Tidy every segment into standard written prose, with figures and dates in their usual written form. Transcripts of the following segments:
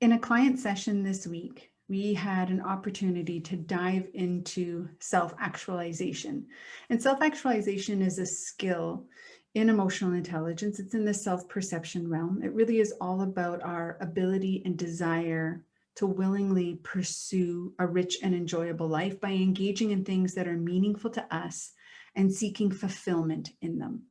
In a client session this week, we had an opportunity to dive into self-actualization. And self-actualization is a skill in emotional intelligence. It's in the self-perception realm. It really is all about our ability and desire to willingly pursue a rich and enjoyable life by engaging in things that are meaningful to us and seeking fulfillment in them.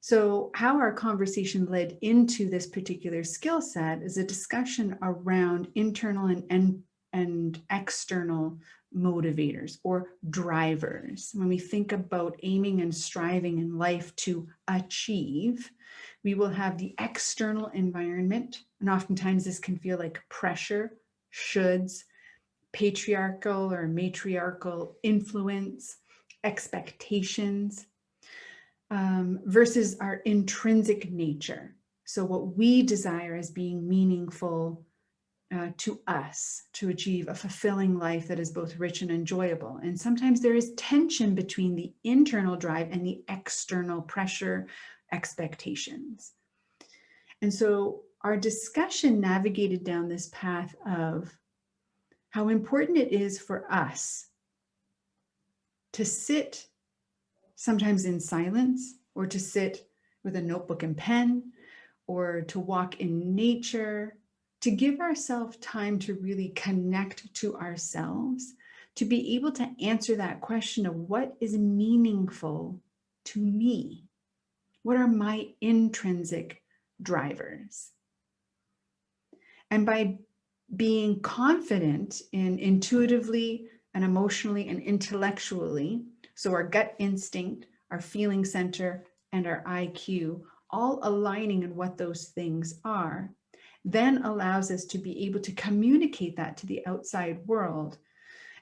So how our conversation led into this particular skill set is a discussion around internal and external motivators or drivers. When we think about aiming and striving in life to achieve, we will have the external environment, and oftentimes this can feel like pressure, shoulds, patriarchal or matriarchal influence, expectations, versus our intrinsic nature. So what we desire as being meaningful to us to achieve a fulfilling life that is both rich and enjoyable. And sometimes there is tension between the internal drive and the external pressure, expectations. And so our discussion navigated down this path of how important it is for us to sit sometimes in silence, or to sit with a notebook and pen, or to walk in nature, to give ourselves time to really connect to ourselves, to be able to answer that question of what is meaningful to me? What are my intrinsic drivers? And by being confident in intuitively and emotionally and intellectually, so our gut instinct, our feeling center, and our IQ, all aligning in what those things are, then allows us to be able to communicate that to the outside world.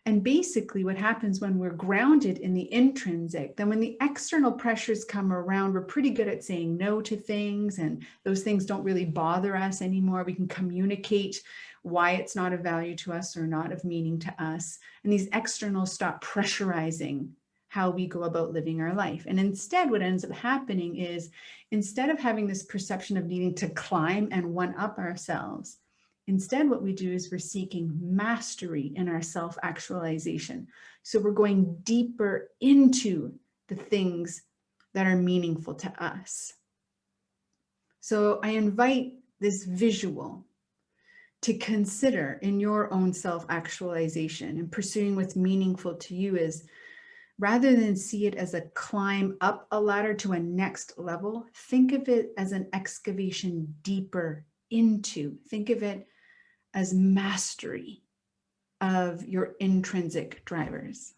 And basically what happens when we're grounded in the intrinsic, then when the external pressures come around, we're pretty good at saying no to things, and those things don't really bother us anymore. We can communicate why it's not of value to us or not of meaning to us. And these externals stop pressurizing how we go about living our life. And instead, what ends up happening is, instead of having this perception of needing to climb and one up ourselves, instead what we do is we're seeking mastery in our self-actualization. So we're going deeper into the things that are meaningful to us. So I invite this visual to consider in your own self-actualization and pursuing what's meaningful to you is, rather than see it as a climb up a ladder to a next level, think of it as an excavation deeper into. Think of it as mastery of your intrinsic drivers.